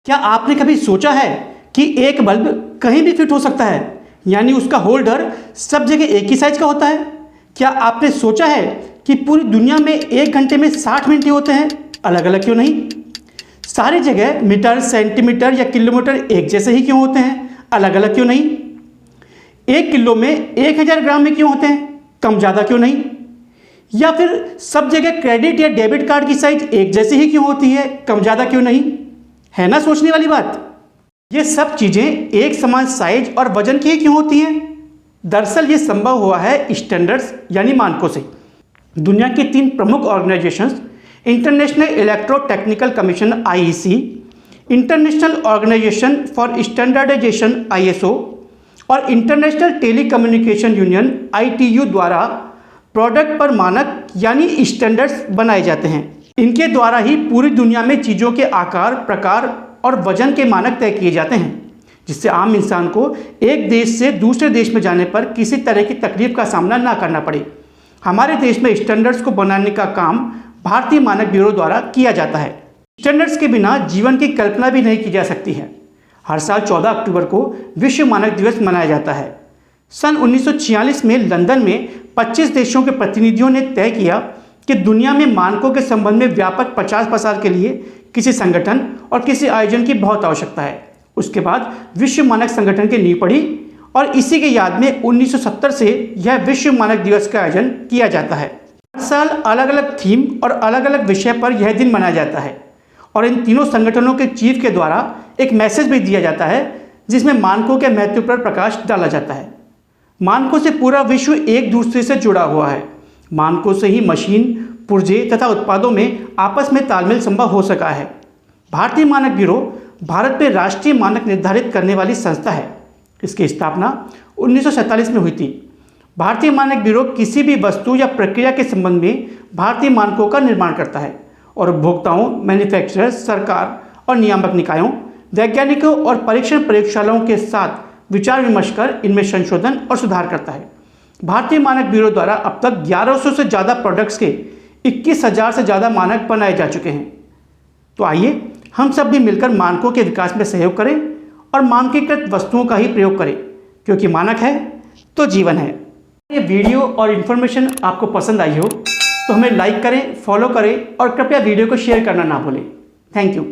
क्या आपने कभी सोचा है कि एक बल्ब कहीं भी फिट हो सकता है, यानी उसका होल्डर सब जगह एक ही साइज का होता है? क्या आपने सोचा है कि पूरी दुनिया में 1 घंटे में 60 मिनट ही होते हैं? अलग अलग क्यों नहीं? सारी जगह मीटर, सेंटीमीटर या किलोमीटर एक जैसे ही क्यों होते हैं? अलग अलग क्यों नहीं? 1 किलो में 1000 ग्राम में क्यों होते हैं? कम ज़्यादा क्यों नहीं? या फिर सब जगह क्रेडिट या डेबिट कार्ड की साइज एक जैसी ही क्यों होती है? कम ज़्यादा क्यों नहीं? है ना सोचने वाली बात। ये सब चीज़ें एक समान साइज और वजन की ही क्यों होती हैं? दरअसल ये संभव हुआ है स्टैंडर्ड्स यानी मानकों से। दुनिया की 3 प्रमुख organisations, International Electrotechnical Commission (IEC), International Organisation for Standardisation (ISO) और इंटरनेशनल टेलीकम्युनिकेशन यूनियन (ITU) द्वारा प्रोडक्ट पर मानक यानी स्टैंडर्ड्स बनाए जाते हैं। इनके द्वारा ही पूरी दुनिया में चीज़ों के आकार, प्रकार और वजन के मानक तय किए जाते हैं, जिससे आम इंसान को एक देश से दूसरे देश में जाने पर किसी तरह की तकलीफ का सामना ना करना पड़े। हमारे देश में स्टैंडर्ड्स को बनाने का काम भारतीय मानक ब्यूरो द्वारा किया जाता है। स्टैंडर्ड्स के बिना जीवन की कल्पना भी नहीं की जा सकती है। हर साल 14 अक्टूबर को विश्व मानक दिवस मनाया जाता है। सन 1946 में लंदन में 25 देशों के प्रतिनिधियों ने तय किया कि दुनिया में मानकों के संबंध में व्यापक 50 प्रसार के लिए किसी संगठन और किसी आयोजन की बहुत आवश्यकता है। उसके बाद विश्व मानक संगठन की नींव पड़ी और इसी के याद में 1970 से यह विश्व मानक दिवस का आयोजन किया जाता है। हर साल अलग अलग थीम और अलग अलग विषय पर यह दिन मनाया जाता है और इन तीनों संगठनों के चीफ के द्वारा एक मैसेज भी दिया जाता है, जिसमें मानकों के महत्व पर प्रकाश डाला जाता है। मानकों से पूरा विश्व एक दूसरे से जुड़ा हुआ है। मानकों से ही मशीन, पुर्जे तथा उत्पादों में आपस में तालमेल संभव हो सका है। भारतीय मानक ब्यूरो भारत में राष्ट्रीय मानक निर्धारित करने वाली संस्था है। इसकी स्थापना 1947 में हुई थी। भारतीय मानक ब्यूरो किसी भी वस्तु या प्रक्रिया के संबंध में भारतीय मानकों का निर्माण करता है और उपभोक्ताओं, मैन्युफैक्चरर्स, सरकार और नियामक निकायों, वैज्ञानिकों और परीक्षण प्रयोगशालाओं के साथ विचार विमर्श कर इनमें संशोधन और सुधार करता है। भारतीय मानक ब्यूरो द्वारा अब तक 1100 से ज़्यादा प्रोडक्ट्स के 21,000 से ज़्यादा मानक बनाए जा चुके हैं। तो आइए हम सब भी मिलकर मानकों के विकास में सहयोग करें और मानकीकृत वस्तुओं का ही प्रयोग करें, क्योंकि मानक है तो जीवन है। ये वीडियो और इन्फॉर्मेशन आपको पसंद आई हो तो हमें लाइक करें, फॉलो करें और कृपया वीडियो को शेयर करना ना भूलें। Thank you.